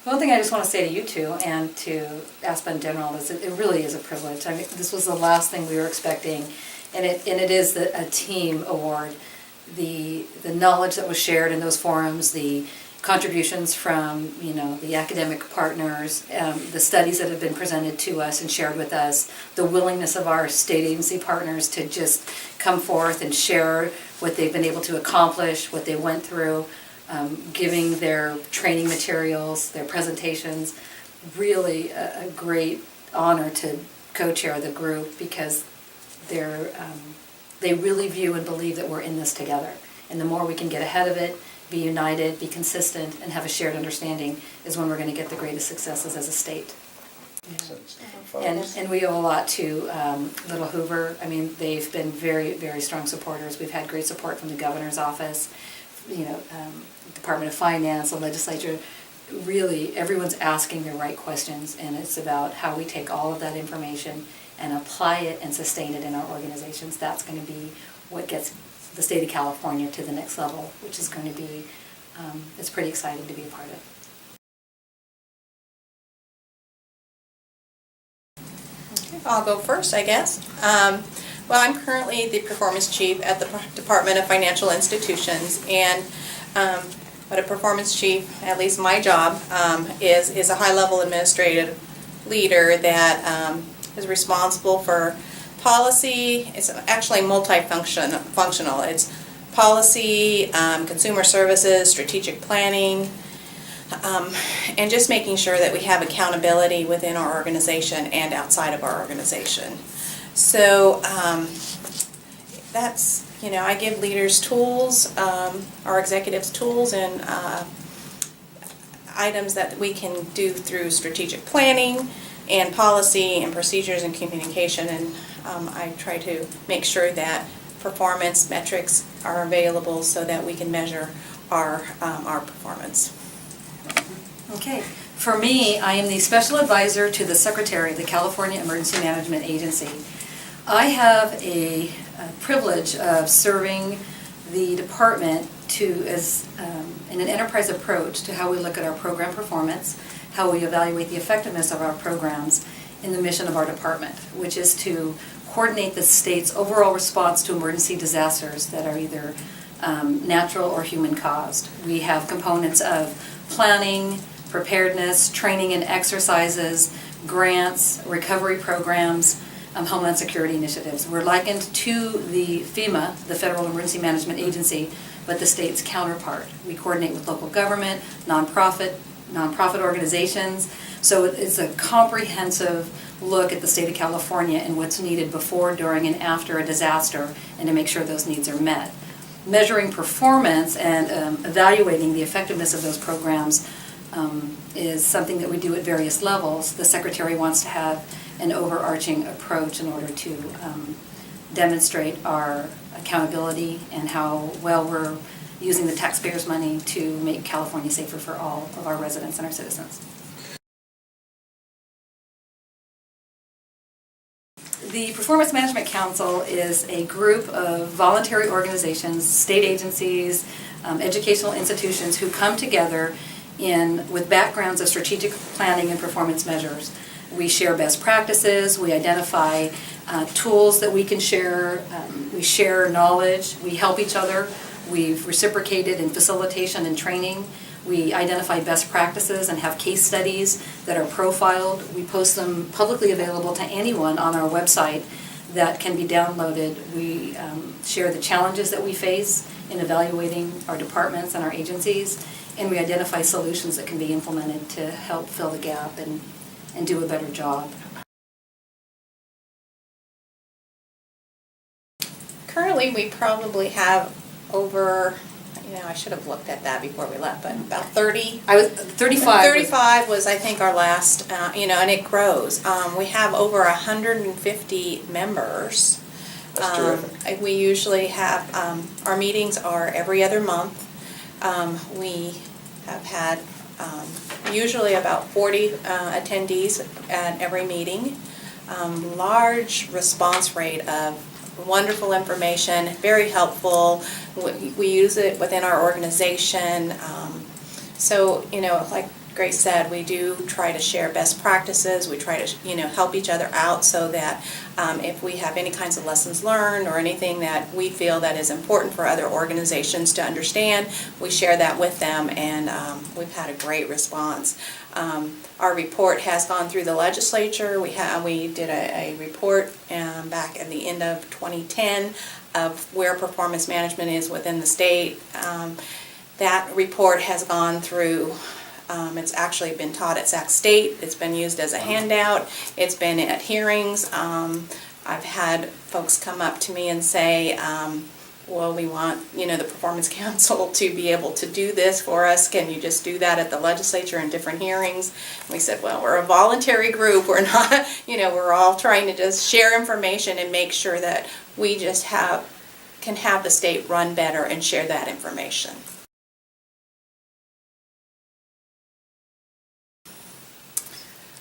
One thing I just want to say to you two and to ASPA in general is it really is a privilege. I mean, this was the last thing we were expecting, and it is a team award. The knowledge that was shared in those forums, the contributions from the academic partners, the studies that have been presented to us and shared with us, the willingness of our state agency partners to just come forth and share what they've been able to accomplish, what they went through. Giving their training materials, their presentations, really a great honor to co-chair the group because they really view and believe that we're in this together. And the more we can get ahead of it, be united, be consistent, and have a shared understanding is when we're going to get the greatest successes as a state. And we owe a lot to Little Hoover. I mean, they've been very, very strong supporters. We've had great support from the governor's office, Department of Finance, the legislature. Really, everyone's asking the right questions, and it's about how we take all of that information and apply it and sustain it in our organizations. That's going to be what gets the state of California to the next level, which is going to be, it's pretty exciting to be a part of. I'll go first, I guess. Well, I'm currently the performance chief at the Department of Financial Institutions, and what a performance chief, at least my job, is a high-level administrative leader that is responsible for policy. It's actually multifunctional. It's policy, consumer services, strategic planning, and just making sure that we have accountability within our organization and outside of our organization. So that's, I give leaders tools, our executives tools and items that we can do through strategic planning and policy and procedures and communication, and I try to make sure that performance metrics are available so that we can measure our performance. Okay. For me, I am the special advisor to the Secretary of the California Emergency Management Agency. I have a privilege of serving the department in an enterprise approach to how we look at our program performance, how we evaluate the effectiveness of our programs in the mission of our department, which is to coordinate the state's overall response to emergency disasters that are either natural or human caused. We have components of planning, preparedness, training and exercises, grants, recovery programs, Homeland Security initiatives. We're likened to the FEMA, the Federal Emergency Management Agency, but the state's counterpart. We coordinate with local government, nonprofit organizations. So it's a comprehensive look at the state of California and what's needed before, during, and after a disaster, and to make sure those needs are met. Measuring performance and evaluating the effectiveness of those programs is something that we do at various levels. The Secretary wants to have an overarching approach in order to demonstrate our accountability and how well we're using the taxpayers' money to make California safer for all of our residents and our citizens. The Performance Management Council is a group of voluntary organizations, state agencies, educational institutions who come together with backgrounds of strategic planning and performance measures. We share best practices, we identify tools that we can share, we share knowledge, we help each other, we've reciprocated in facilitation and training, we identify best practices and have case studies that are profiled. We post them publicly available to anyone on our website that can be downloaded. We share the challenges that we face in evaluating our departments and our agencies, and we identify solutions that can be implemented to help fill the gap and do a better job. Currently, we probably have over, I should have looked at that before we left, but about 30. 35. 35 was, I think, our last, and it grows. We have over 150 members. That's terrific. We usually have, our meetings are every other month. We have had usually about 40 attendees at every meeting. Large response rate of wonderful information, very helpful. We use it within our organization. So, like Grace said, we do try to share best practices. We try to, help each other out so that if we have any kinds of lessons learned or anything that we feel that is important for other organizations to understand, we share that with them, and we've had a great response. Our report has gone through the legislature. We did a report back at the end of 2010 of where performance management is within the state. That report has gone through, it's actually been taught at Sac State, it's been used as a handout, it's been at hearings. I've had folks come up to me and say, well, we want, the Performance Council to be able to do this for us. Can you just do that at the legislature in different hearings? And we said, well, we're a voluntary group. We're not, we're all trying to just share information and make sure that we just can have the state run better and share that information.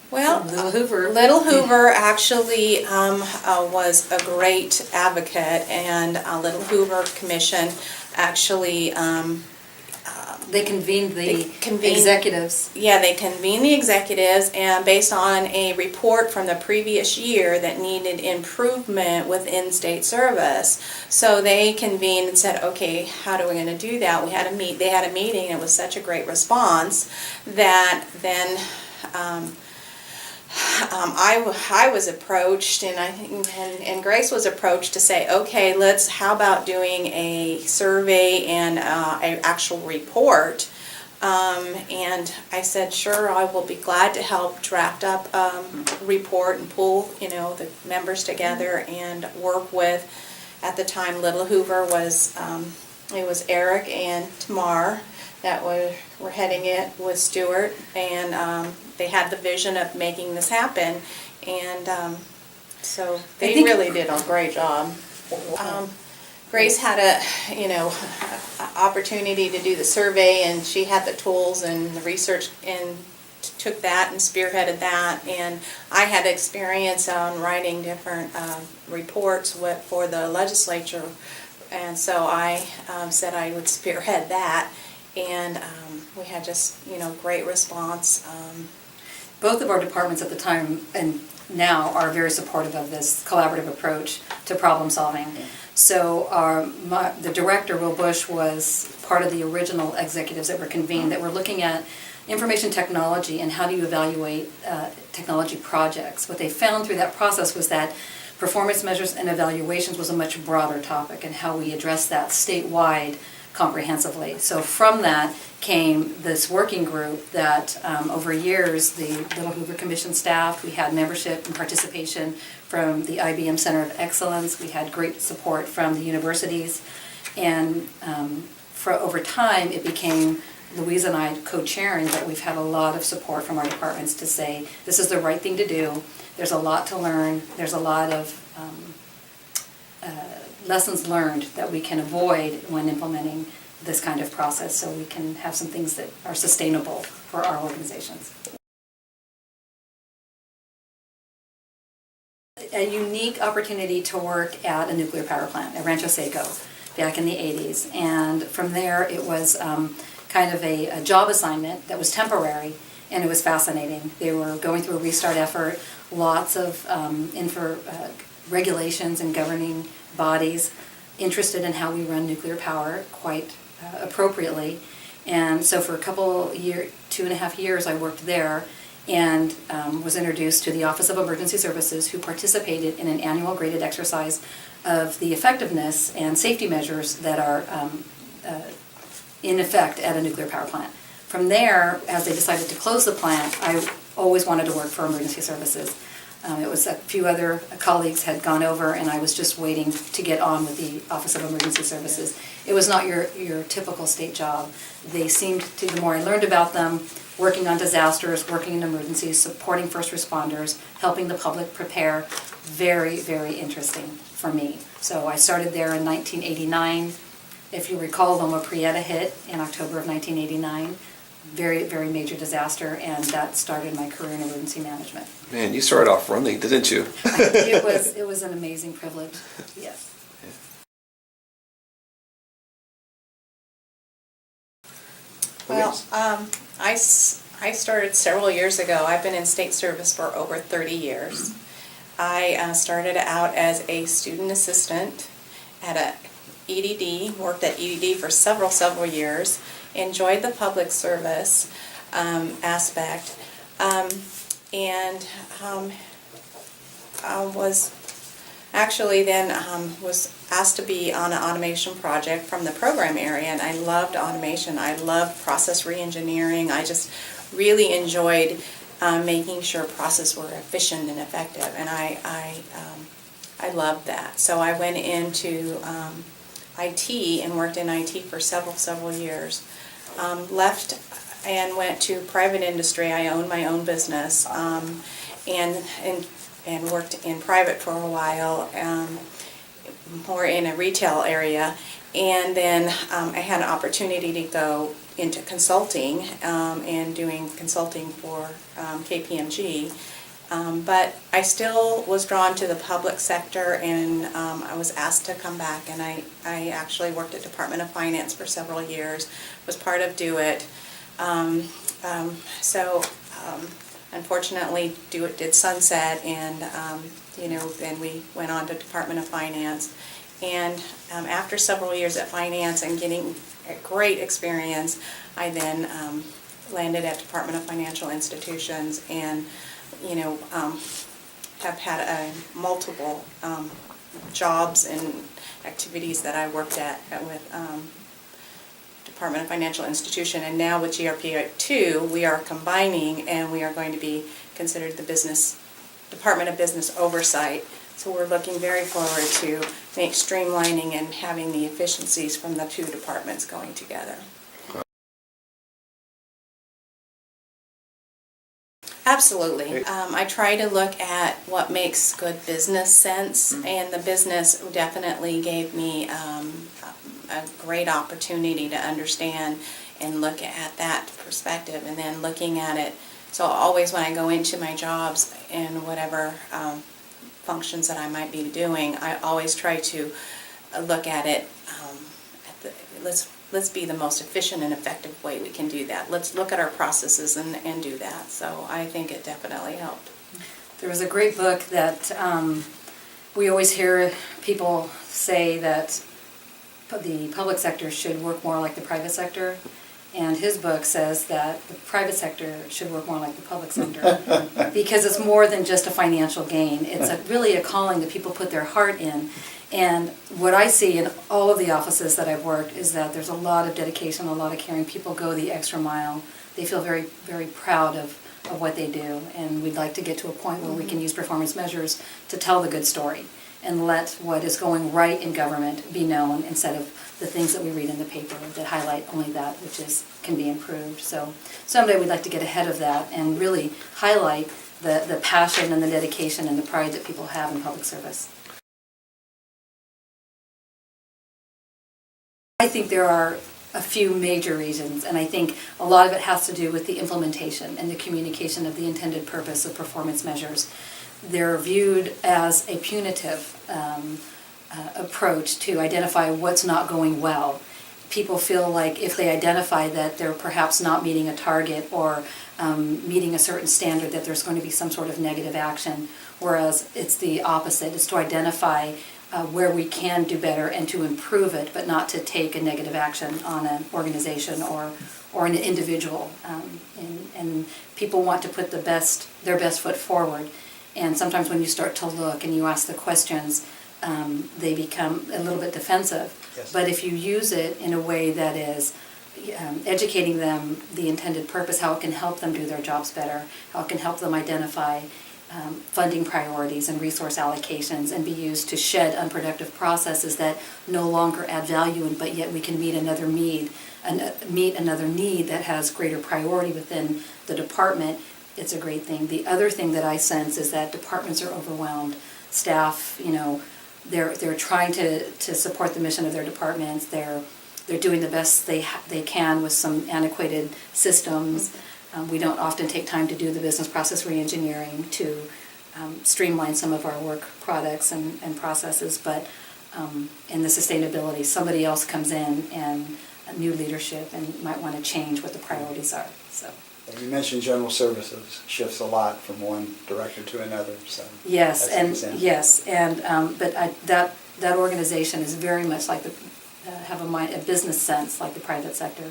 Well, Little Hoover actually was a great advocate, and Little Hoover Commission actually they convened the executives. Yeah, they convened the executives, and based on a report from the previous year that needed improvement within state service, so they convened and said, okay, how are we going to do that? They had a meeting, and it was such a great response that then I was approached, and Grace was approached to say, okay, how about doing a survey and an actual report? And I said, sure, I will be glad to help draft up a report and pull, the members together and work with. At the time, Little Hoover was, it was Eric and Tamar that were heading it with Stuart, and they had the vision of making this happen, and so they really did a great job. Grace had a opportunity to do the survey, and she had the tools and the research, and took that and spearheaded that, and I had experience on writing different reports for the legislature, and so I said I would spearhead that, and we had just great response. Both of our departments at the time and now are very supportive of this collaborative approach to problem solving. So the director, Will Bush, was part of the original executives that were convened that were looking at information technology and how do you evaluate technology projects. What they found through that process was that performance measures and evaluations was a much broader topic, and how we address that statewide comprehensively. So from that came this working group that over years the Little Hoover Commission staff, we had membership and participation from the IBM Center of Excellence, we had great support from the universities, and over time it became Louise and I co-chairing, but we've had a lot of support from our departments to say this is the right thing to do, there's a lot to learn, there's a lot of lessons learned that we can avoid when implementing this kind of process, so we can have some things that are sustainable for our organizations. A unique opportunity to work at a nuclear power plant at Rancho Seco back in the 80s, and from there it was kind of a job assignment that was temporary, and it was fascinating. They were going through a restart effort, lots of regulations and governing bodies interested in how we run nuclear power quite appropriately. And so for a couple years, 2.5 years, I worked there and was introduced to the Office of Emergency Services, who participated in an annual graded exercise of the effectiveness and safety measures that are in effect at a nuclear power plant. From there, as they decided to close the plant, I always wanted to work for emergency services. It was a few other colleagues had gone over, and I was just waiting to get on with the Office of Emergency Services. It was not your typical state job. They seemed to, the more I learned about them, working on disasters, working in emergencies, supporting first responders, helping the public prepare, very, very interesting for me. So I started there in 1989. If you recall, Loma Prieta hit in October of 1989. Very, very major disaster, and that started my career in emergency management. Man, you started off running, didn't you? It was an amazing privilege, yes. Well, I I started several years ago. I've been in state service for over 30 years. I started out as a student assistant at a EDD, worked at EDD for several years, enjoyed the public service aspect, and was actually then was asked to be on an automation project from the program area, and I loved automation. I loved process reengineering. I just really enjoyed making sure processes were efficient and effective, and I loved that. So I went into IT and worked in IT for several years. Left and went to private industry. I owned my own business, and worked in private for a while, more in a retail area. And then I had an opportunity to go into consulting and doing consulting for KPMG. But I still was drawn to the public sector, and I was asked to come back, and I actually worked at Department of Finance for several years, was part of Do It. Unfortunately, Do It did sunset, and then we went on to Department of Finance. And after several years at finance and getting a great experience, I then landed at Department of Financial Institutions, and have had multiple jobs and activities that I worked at with Department of Financial Institution, and now with GRP2 we are combining, and we are going to be considered the Department of Business Oversight. So we're looking very forward to streamlining and having the efficiencies from the two departments going together. Absolutely. I try to look at what makes good business sense, and the business definitely gave me a great opportunity to understand and look at that perspective, and then looking at it. So always when I go into my jobs and whatever functions that I might be doing, I always try to look at it, let's be the most efficient and effective way we can do that. Let's look at our processes and do that. So I think it definitely helped. There was a great book that we always hear people say that the public sector should work more like the private sector, and his book says that the private sector should work more like the public sector because it's more than just a financial gain. It's really a calling that people put their heart in. And what I see in all of the offices that I've worked is that there's a lot of dedication, a lot of caring. People go the extra mile. They feel very, very proud of what they do, and we'd like to get to a point where we can use performance measures to tell the good story and let what is going right in government be known, instead of the things that we read in the paper that highlight only that which can be improved. So someday we'd like to get ahead of that and really highlight the passion and the dedication and the pride that people have in public service. I think there are a few major reasons, and I think a lot of it has to do with the implementation and the communication of the intended purpose of performance measures. They're viewed as a punitive approach to identify what's not going well. People feel like if they identify that they're perhaps not meeting a target or meeting a certain standard, that there's going to be some sort of negative action, whereas it's the opposite. It's to identify where we can do better and to improve it, but not to take a negative action on an organization or an individual. And people want to put their best foot forward. And sometimes when you start to look and you ask the questions, they become a little bit defensive. Yes. But if you use it in a way that is educating them the intended purpose, how it can help them do their jobs better, how it can help them identify funding priorities and resource allocations, and be used to shed unproductive processes that no longer add value, but yet we can meet another need that has greater priority within the department. It's a great thing. The other thing that I sense is that departments are overwhelmed. Staff, they're trying to support the mission of their departments. They're doing the best they can with some antiquated systems. We don't often take time to do the business process reengineering to streamline some of our work products and processes, but in the sustainability, somebody else comes in and a new leadership and might want to change what the priorities are. So You mentioned general services shifts a lot from one director to another, so. Yes, that's an and example. yes, and that organization is very much like have a business sense like the private sector.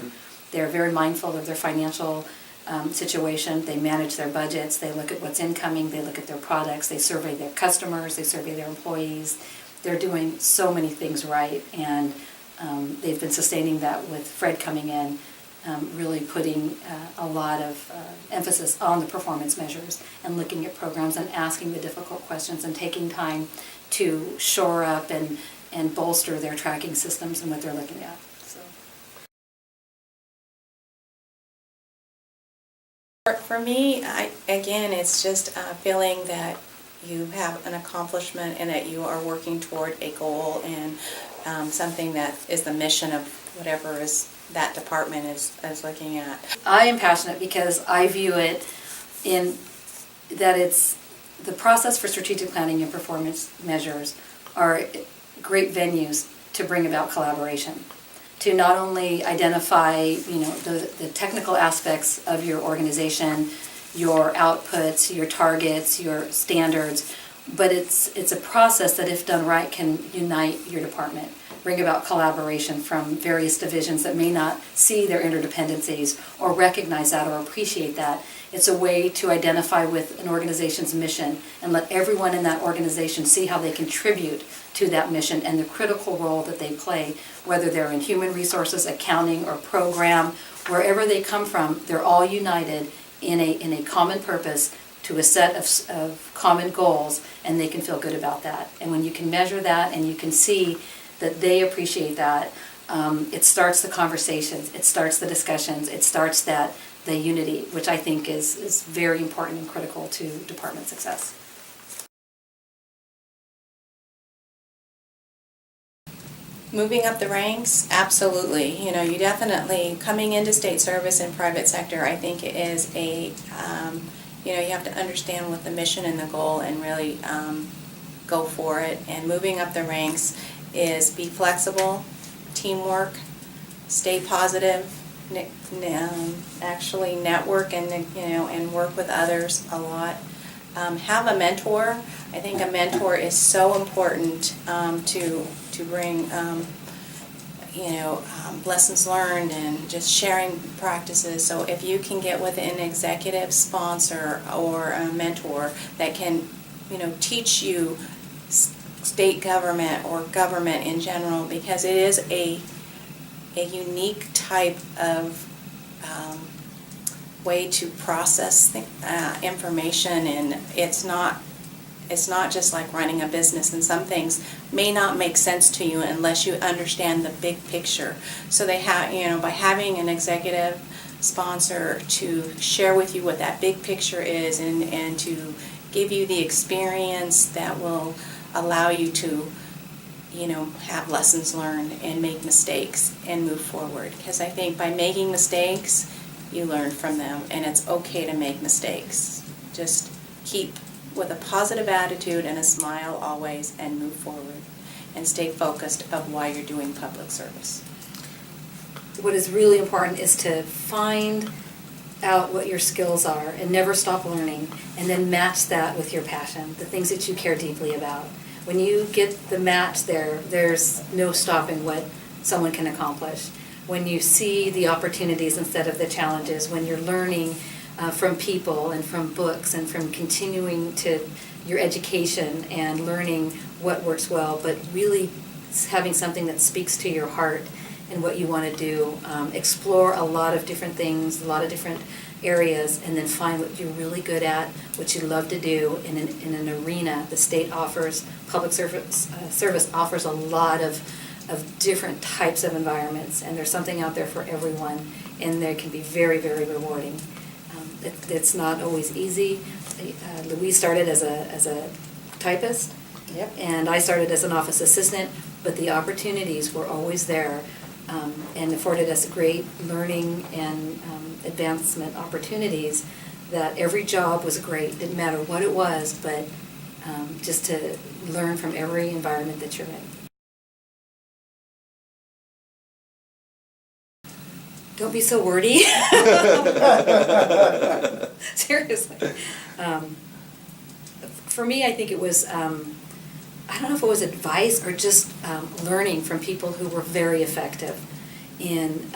They're very mindful of their financial situation. They manage their budgets. They look at what's incoming. They look at their products. They survey their customers. They survey their employees. They're doing so many things right, and they've been sustaining that with Fred coming in. Really putting a lot of emphasis on the performance measures and looking at programs and asking the difficult questions and taking time to shore up and bolster their tracking systems and what they're looking at. So. For me, again, it's just feeling that you have an accomplishment and that you are working toward a goal and something that is the mission of whatever is that department is looking at. I am passionate because I view it in that it's the process for strategic planning and performance measures are great venues to bring about collaboration, to not only identify the technical aspects of your organization, your outputs, your targets, your standards, but it's a process that if done right can unite your department, bring about collaboration from various divisions that may not see their interdependencies or recognize that or appreciate that. It's a way to identify with an organization's mission and let everyone in that organization see how they contribute to that mission and the critical role that they play, whether they're in human resources, accounting, or program, wherever they come from, they're all united in a common purpose to a set of common goals, and they can feel good about that. And when you can measure that and you can see that they appreciate that, it starts the conversations, it starts the discussions, it starts the unity, which I think is very important and critical to department success. Moving up the ranks, absolutely. You definitely, coming into state service and private sector, I think it is you have to understand what the mission and the goal and really go for it. And moving up the ranks is be flexible, teamwork, stay positive, actually network and work with others a lot. Have a mentor. I think a mentor is so important to bring lessons learned and just sharing practices. So if you can get with an executive sponsor or a mentor that can teach you state government or government in general, because it is a unique type of way to process information, and it's not just like running a business, and some things may not make sense to you unless you understand the big picture. So they have, by having an executive sponsor to share with you what that big picture is and to give you the experience that will allow you to have lessons learned and make mistakes and move forward. Because I think by making mistakes, you learn from them, and it's okay to make mistakes. Just keep with a positive attitude and a smile always and move forward and stay focused of why you're doing public service. What is really important is to find out what your skills are and never stop learning, and then match that with your passion, the things that you care deeply about. When you get the match there's no stopping what someone can accomplish. When you see the opportunities instead of the challenges, when you're learning from people and from books and from continuing to your education and learning what works well, but really having something that speaks to your heart and what you want to do, explore a lot of different things, a lot of different areas, and then find what you're really good at, what you love to do in an arena. The state offers, public service offers a lot of different types of environments, and there's something out there for everyone, and they can be very, very rewarding. It's not always easy. Louise started as a typist, Yep. and I started as an office assistant, but the opportunities were always there and afforded us great learning and advancement opportunities, that every job was great. Didn't matter what it was, but just to learn from every environment that you're in. Don't be so wordy. Seriously. For me, I think it was, I don't know if it was advice or just learning from people who were very effective in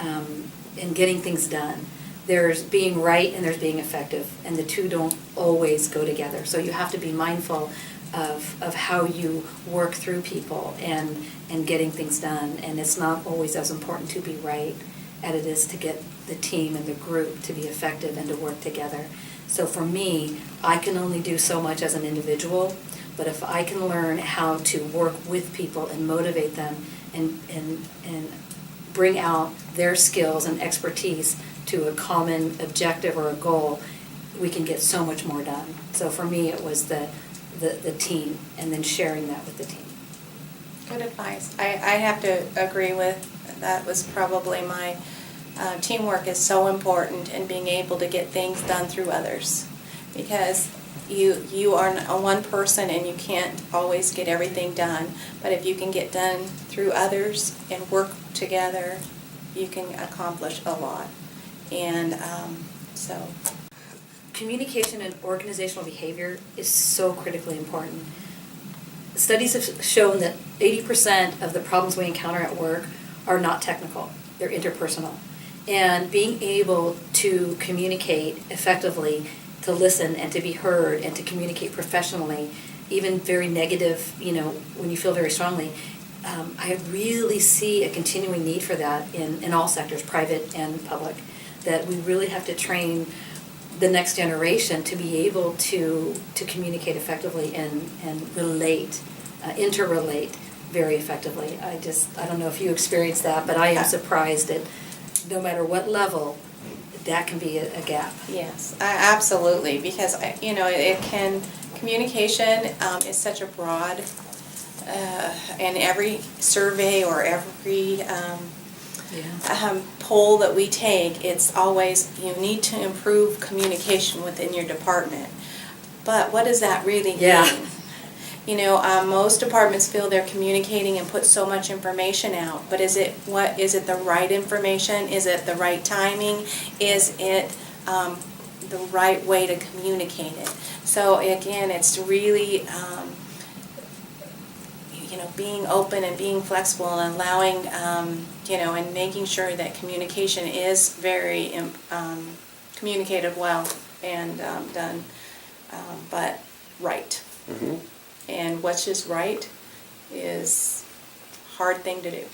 getting things done. There's being right and there's being effective, and the two don't always go together. So you have to be mindful of how you work through people and getting things done. And it's not always as important to be right as it is to get the team and the group to be effective and to work together. So for me, I can only do so much as an individual, but if I can learn how to work with people and motivate them and bring out their skills and expertise to a common objective or a goal, we can get so much more done. So for me, it was the team, and then sharing that with the team. Good advice. I have to agree with, that was probably my, teamwork is so important in being able to get things done through others. Because you are one person and you can't always get everything done, but if you can get done through others and work together, you can accomplish a lot. And so. Communication and organizational behavior is so critically important. Studies have shown that 80% of the problems we encounter at work are not technical, they're interpersonal. And being able to communicate effectively, to listen and to be heard and to communicate professionally, even very negative, when you feel very strongly, I really see a continuing need for that in all sectors, private and public, that we really have to train the next generation to be able to communicate effectively and relate, interrelate very effectively. I don't know if you experienced that, but I am surprised at no matter what level, that can be a gap. Yes, absolutely, because communication is such a broad, and every survey or every poll that we take, it's always, you need to improve communication within your department. But what does that really mean? Most departments feel they're communicating and put so much information out, but is it the right information? Is it the right timing? Is it the right way to communicate it? So again, it's really being open and being flexible and allowing and making sure that communication is very communicated well and done, but right. Mm-hmm. And what's just right is a hard thing to do.